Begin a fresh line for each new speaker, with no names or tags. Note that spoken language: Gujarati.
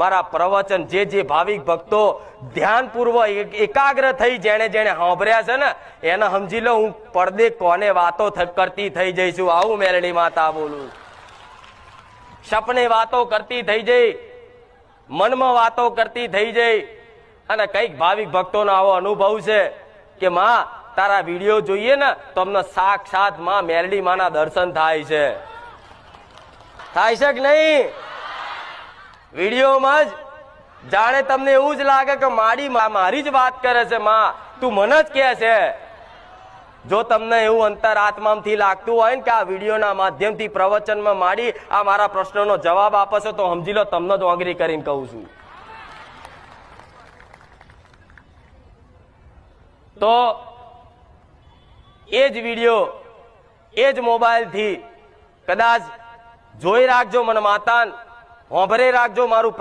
મારા પ્રવચન જે ભાવિક ભક્તો ધ્યાનપૂર્વક એકાગ્ર થઈ જેણે જેણે સાંભળ્યા છે ને એને સમજી લો હું પડદે કોને વાતો કરતી થઈ જઈશું. આવું મેલડી માતા બોલું. સપને વાતો કરતી થઈ જઈ, મનમાં વાતો કરતી થઈ જઈ. અને કઈક ભાવિક ભક્તોનો આવો અનુભવ છે કે માં તારા વિડીયો જોઈએ ને તો અમને સાક્ષાત માં મેલડી માના દર્શન થાય છે. થાય છે કે નહીં? વિડીયોમાં જ જાણે તમને એવું જ લાગે કે મારી જ વાત કરે છે, માં તું મને જ કહે છે. જો તમને એવું અંતર આત્માથી લાગતું હોય ને કે આ વિડીયોના માધ્યમથી પ્રવચનમાં માડી આ મારા પ્રશ્નનો જવાબ આપે છે તો સમજી લો તમને જ ઓંગળી કરીને કહું છું. તો એ જ વિડીયો એ જ મોબાઈલથી કદાચ જોઈ રાખજો મને માતાન, હોંભરે રાખજો મારું